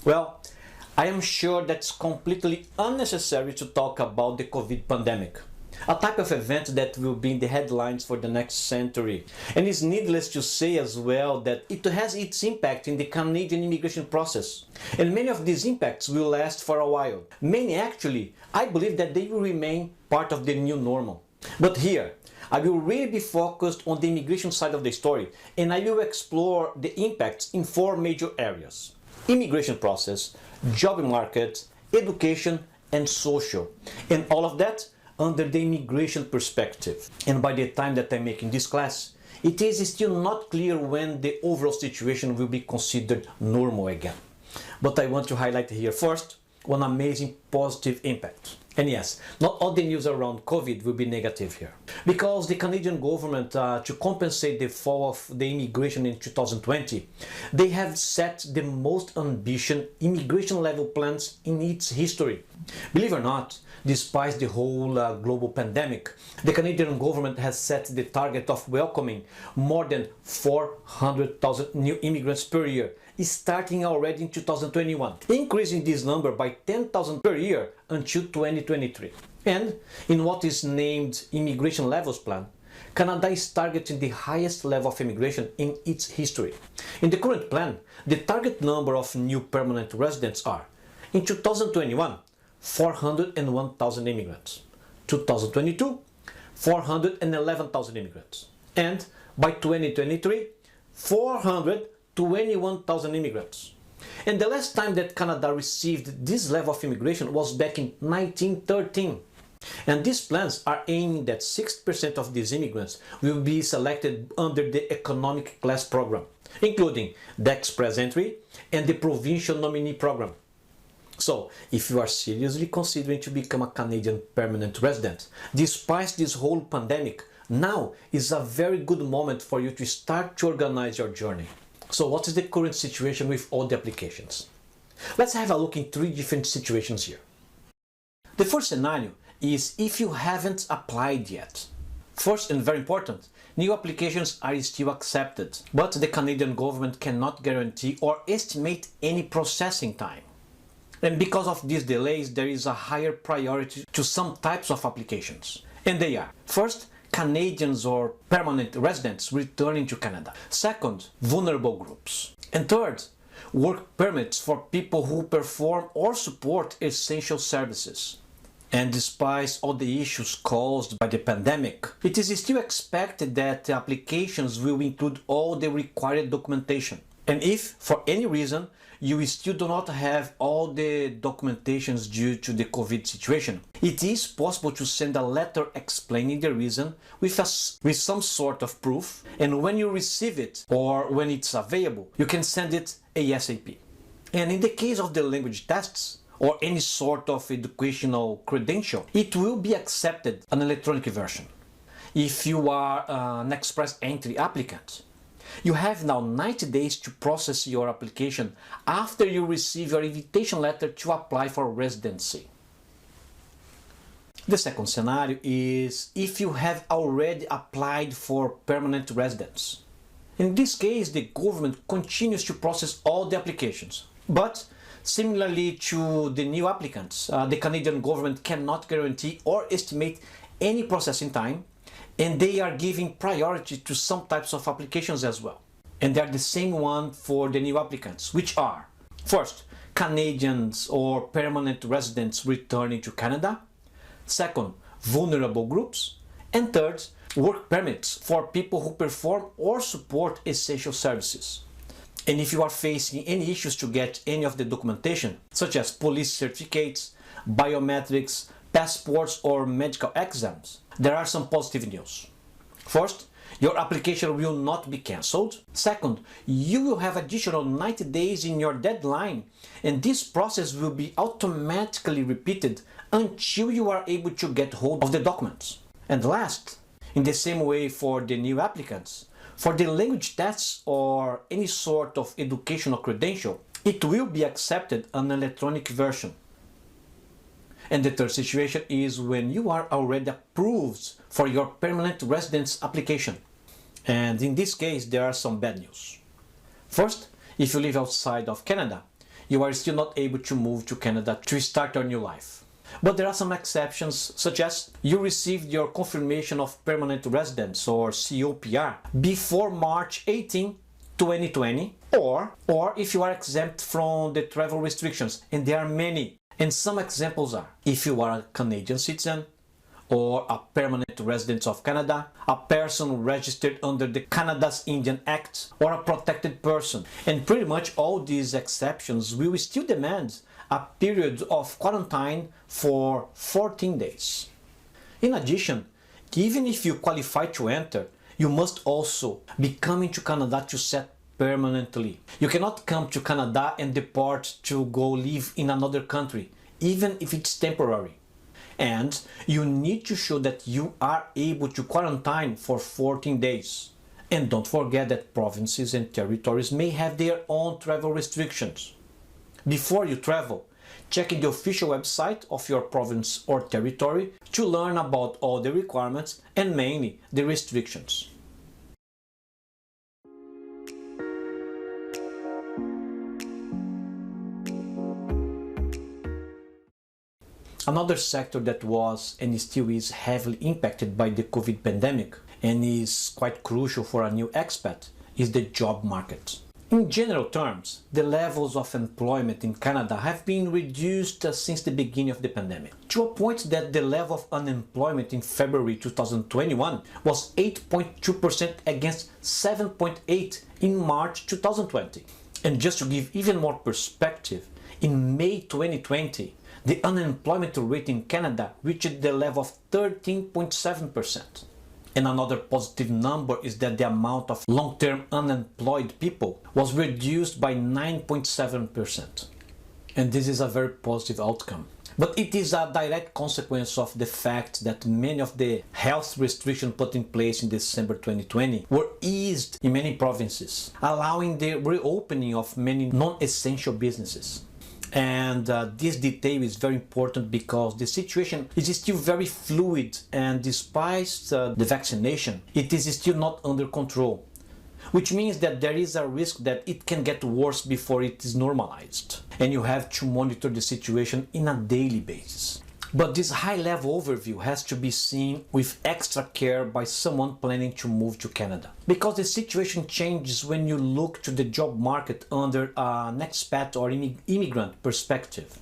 Well, I am sure that's completely unnecessary to talk about the COVID pandemic, a type of event that will be in the headlines for the next century. And it's needless to say as well that it has its impact in the Canadian immigration process. And many of these impacts will last for a while. Many actually, I believe that they will remain part of the new normal. But here, I will really be focused on the immigration side of the story, and I will explore the impacts in four major areas: immigration process, job market, education, and social. And all of that under the immigration perspective. And by the time that I'm making this class, it is still not clear when the overall situation will be considered normal again. But I want to highlight here first one amazing positive impact. And yes, not all the news around COVID will be negative here. Because the Canadian government, to compensate the fall of the immigration in 2020, they have set the most ambitious immigration level plans in its history. Believe it or not, despite the whole global pandemic, the Canadian government has set the target of welcoming more than 400,000 new immigrants per year, starting already in 2021, increasing this number by 10,000 per year until 2023. And in what is named Immigration Levels Plan, Canada is targeting the highest level of immigration in its history. In the current plan, the target number of new permanent residents are, in 2021, 401,000 immigrants, 2022, 411,000 immigrants, and by 2023, 421,000 immigrants. And the last time that Canada received this level of immigration was back in 1913. And these plans are aiming that 6% of these immigrants will be selected under the Economic Class Program, including the Express Entry and the Provincial Nominee Program. So, if you are seriously considering to become a Canadian permanent resident, despite this whole pandemic, now is a very good moment for you to start to organize your journey. So what is the current situation with all the applications? Let's have a look in three different situations here. The first scenario is if you haven't applied yet. First, and very important, new applications are still accepted, but the Canadian government cannot guarantee or estimate any processing time. And because of these delays, there is a higher priority to some types of applications. And they are, first, Canadians or permanent residents returning to Canada. Second, vulnerable groups. And third, work permits for people who perform or support essential services. And despite all the issues caused by the pandemic, it is still expected that the applications will include all the required documentation. And if, for any reason, you still do not have all the documentations due to the COVID situation, it is possible to send a letter explaining the reason with some sort of proof, and when you receive it or when it's available, you can send it ASAP. And in the case of the language tests or any sort of educational credential, it will be accepted an electronic version. If you are an Express Entry applicant, you have now 90 days to process your application after you receive your invitation letter to apply for residency. The second scenario is if you have already applied for permanent residence. In this case, the government continues to process all the applications. But similarly to the new applicants, the Canadian government cannot guarantee or estimate any processing time, and they are giving priority to some types of applications as well. And they are the same one for the new applicants, which are, first, Canadians or permanent residents returning to Canada. Second, vulnerable groups. And third, work permits for people who perform or support essential services. And if you are facing any issues to get any of the documentation, such as police certificates, biometrics, passports or medical exams, there are some positive news. First, your application will not be cancelled. Second, you will have additional 90 days in your deadline, and this process will be automatically repeated until you are able to get hold of the documents. And last, in the same way for the new applicants, for the language tests or any sort of educational credential, it will be accepted an electronic version. And the third situation is when you are already approved for your permanent residence application. And in this case, there are some bad news. First, if you live outside of Canada, you are still not able to move to Canada to start your new life. But there are some exceptions, such as you received your confirmation of permanent residence or COPR before March 18, 2020, or if you are exempt from the travel restrictions, and there are many. And some examples are if you are a Canadian citizen, or a permanent resident of Canada, a person registered under the Canada's Indian Act, or a protected person. And pretty much all these exceptions will still demand a period of quarantine for 14 days. In addition, even if you qualify to enter, you must also be coming to Canada to settle permanently. You cannot come to Canada and depart to go live in another country, even if it's temporary. And you need to show that you are able to quarantine for 14 days. And don't forget that provinces and territories may have their own travel restrictions. Before you travel, check the official website of your province or territory to learn about all the requirements and mainly the restrictions. Another sector that was and still is heavily impacted by the COVID pandemic and is quite crucial for a new expat is the job market. In general terms, the levels of employment in Canada have been reduced since the beginning of the pandemic, to a point that the level of unemployment in February 2021 was 8.2% against 7.8% in March 2020. And just to give even more perspective, in May 2020, the unemployment rate in Canada reached the level of 13.7%. And another positive number is that the amount of long-term unemployed people was reduced by 9.7%. And this is a very positive outcome. But it is a direct consequence of the fact that many of the health restrictions put in place in December 2020 were eased in many provinces, allowing the reopening of many non-essential businesses. And this detail is very important because the situation is still very fluid, and despite the vaccination, it is still not under control, which means that there is a risk that it can get worse before it is normalized, and you have to monitor the situation on a daily basis. But this high-level overview has to be seen with extra care by someone planning to move to Canada, because the situation changes when you look to the job market under an expat or immigrant perspective.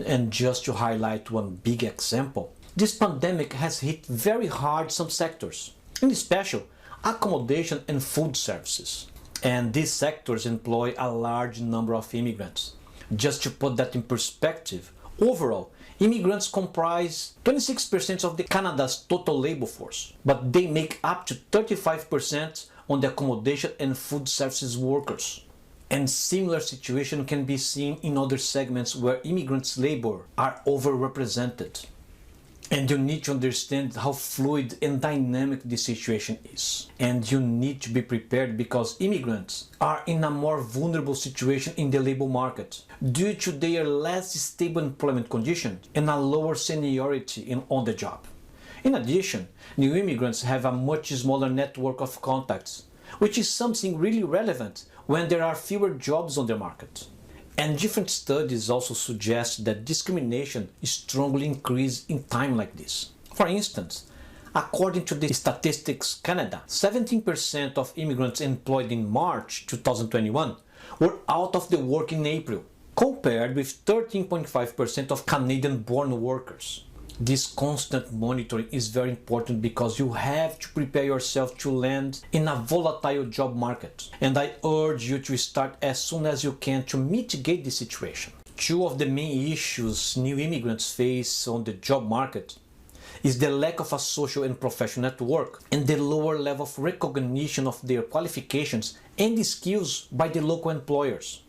And just to highlight one big example, this pandemic has hit very hard some sectors, in special accommodation and food services. And these sectors employ a large number of immigrants. Just to put that in perspective, overall, immigrants comprise 26% of Canada's total labor force, but they make up to 35% on the accommodation and food services workers. And similar situation can be seen in other segments where immigrants' labor are overrepresented. And you need to understand how fluid and dynamic this situation is. And you need to be prepared because immigrants are in a more vulnerable situation in the labor market due to their less stable employment conditions and a lower seniority on the job. In addition, new immigrants have a much smaller network of contacts, which is something really relevant when there are fewer jobs on the market. And different studies also suggest that discrimination strongly increases in time like this. For instance, according to the Statistics Canada, 17% of immigrants employed in March 2021 were out of the work in April, compared with 13.5% of Canadian-born workers. This constant monitoring is very important because you have to prepare yourself to land in a volatile job market. And I urge you to start as soon as you can to mitigate the situation. Two of the main issues new immigrants face on the job market is the lack of a social and professional network and the lower level of recognition of their qualifications and skills by the local employers.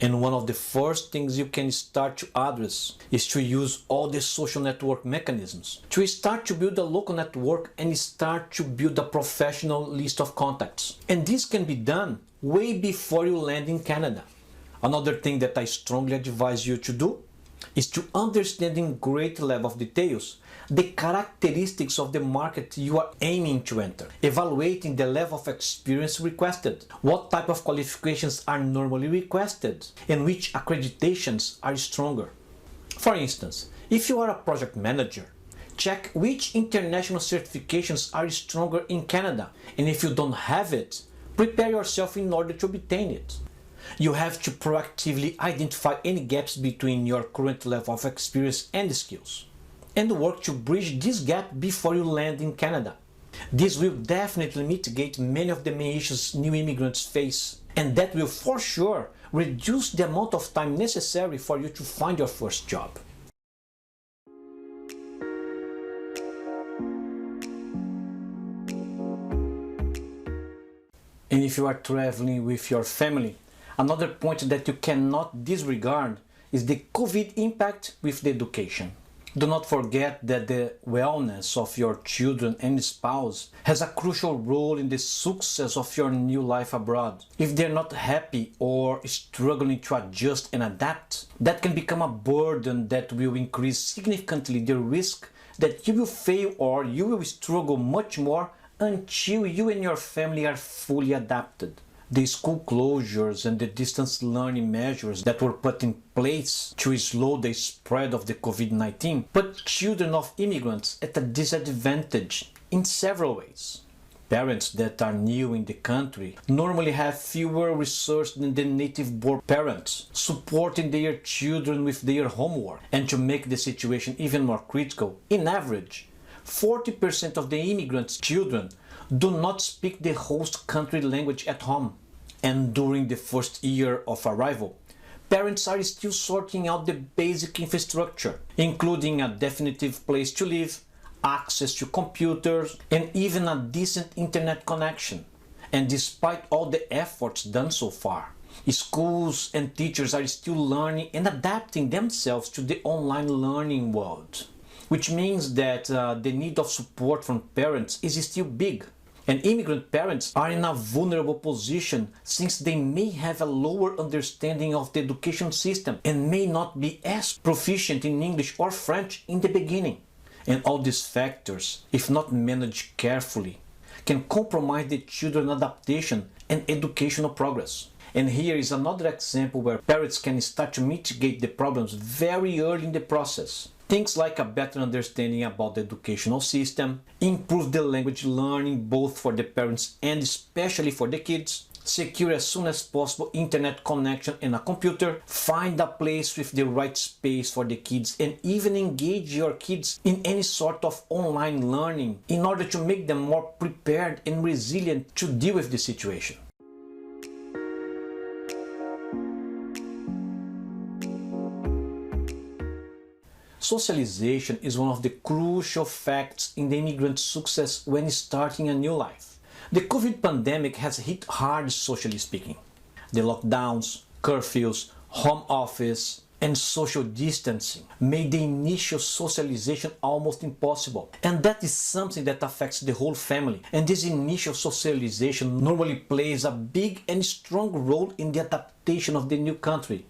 And one of the first things you can start to address is to use all the social network mechanisms to start to build a local network and start to build a professional list of contacts. And this can be done way before you land in Canada. Another thing that I strongly advise you to do is to understand in great level of details the characteristics of the market you are aiming to enter, evaluating the level of experience requested, what type of qualifications are normally requested, and which accreditations are stronger. For instance, if you are a project manager, check which international certifications are stronger in Canada, and if you don't have it, prepare yourself in order to obtain it. You have to proactively identify any gaps between your current level of experience and skills, and work to bridge this gap before you land in Canada. This will definitely mitigate many of the main issues new immigrants face, and that will for sure reduce the amount of time necessary for you to find your first job. And if you are traveling with your family, another point that you cannot disregard is the COVID impact with the education. Do not forget that the wellness of your children and spouse has a crucial role in the success of your new life abroad. If they're not happy or struggling to adjust and adapt, that can become a burden that will increase significantly the risk that you will fail or you will struggle much more until you and your family are fully adapted. The school closures and the distance learning measures that were put in place to slow the spread of the COVID-19 put children of immigrants at a disadvantage in several ways. Parents that are new in the country normally have fewer resources than the native-born parents, supporting their children with their homework. And to make the situation even more critical, in average, 40% of the immigrants' children do not speak the host country language at home. And during the first year of arrival, parents are still sorting out the basic infrastructure, including a definitive place to live, access to computers, and even a decent internet connection. And despite all the efforts done so far, schools and teachers are still learning and adapting themselves to the online learning world, which means that the need of support from parents is still big. And immigrant parents are in a vulnerable position since they may have a lower understanding of the education system and may not be as proficient in English or French in the beginning. And all these factors, if not managed carefully, can compromise the children's adaptation and educational progress. And here is another example where parents can start to mitigate the problems very early in the process. Things like a better understanding about the educational system, improve the language learning both for the parents and especially for the kids, secure as soon as possible internet connection and a computer, find a place with the right space for the kids, and even engage your kids in any sort of online learning in order to make them more prepared and resilient to deal with the situation. Socialization is one of the crucial facts in the immigrant's success when starting a new life. The COVID pandemic has hit hard socially speaking. The lockdowns, curfews, home office, and social distancing made the initial socialization almost impossible. And that is something that affects the whole family. And this initial socialization normally plays a big and strong role in the adaptation of the new country.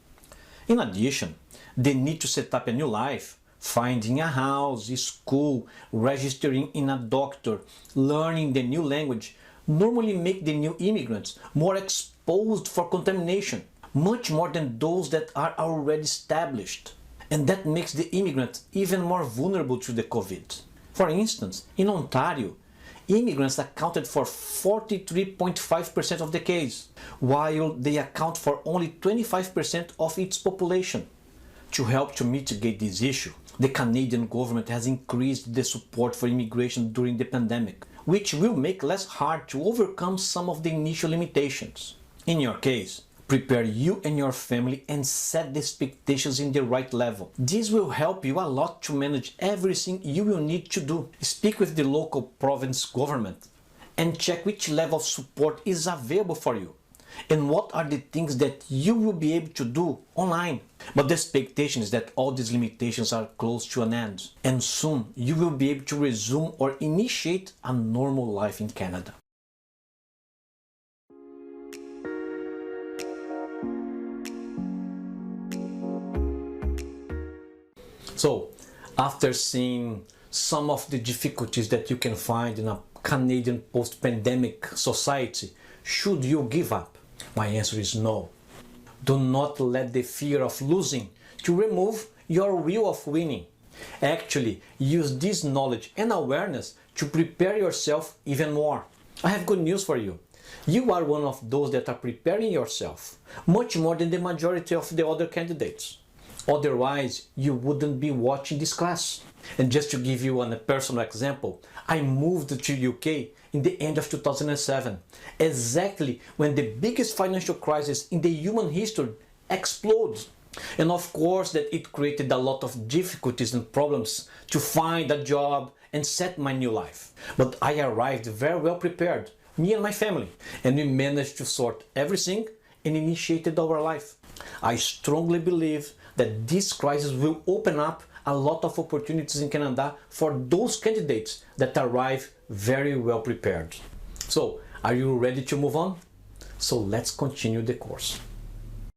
In addition, the need to set up a new life, finding a house, school, registering in a doctor, learning the new language, normally make the new immigrants more exposed for contamination, much more than those that are already established. And that makes the immigrant even more vulnerable to the COVID. For instance, in Ontario, immigrants accounted for 43.5% of the case, while they account for only 25% of its population. To help to mitigate this issue, the Canadian government has increased the support for immigration during the pandemic, which will make less hard to overcome some of the initial limitations. In your case, prepare you and your family and set the expectations in the right level. This will help you a lot to manage everything you will need to do. Speak with the local province government and check which level of support is available for you and what are the things that you will be able to do online. But the expectation is that all these limitations are close to an end, and soon you will be able to resume or initiate a normal life in Canada. So, after seeing some of the difficulties that you can find in a Canadian post-pandemic society, should you give up? My answer is no. Do not let the fear of losing to remove your will of winning. Actually, use this knowledge and awareness to prepare yourself even more. I have good news for you. You are one of those that are preparing yourself, much more than the majority of the other candidates. Otherwise, you wouldn't be watching this class. And just to give you a personal example, I moved to UK in the end of 2007, exactly when the biggest financial crisis in the human history exploded. And of course that it created a lot of difficulties and problems to find a job and set my new life. But I arrived very well prepared, me and my family, and we managed to sort everything and initiated our life. I strongly believe that this crisis will open up a lot of opportunities in Canada for those candidates that arrive very well prepared. So, are you ready to move on? So let's continue the course.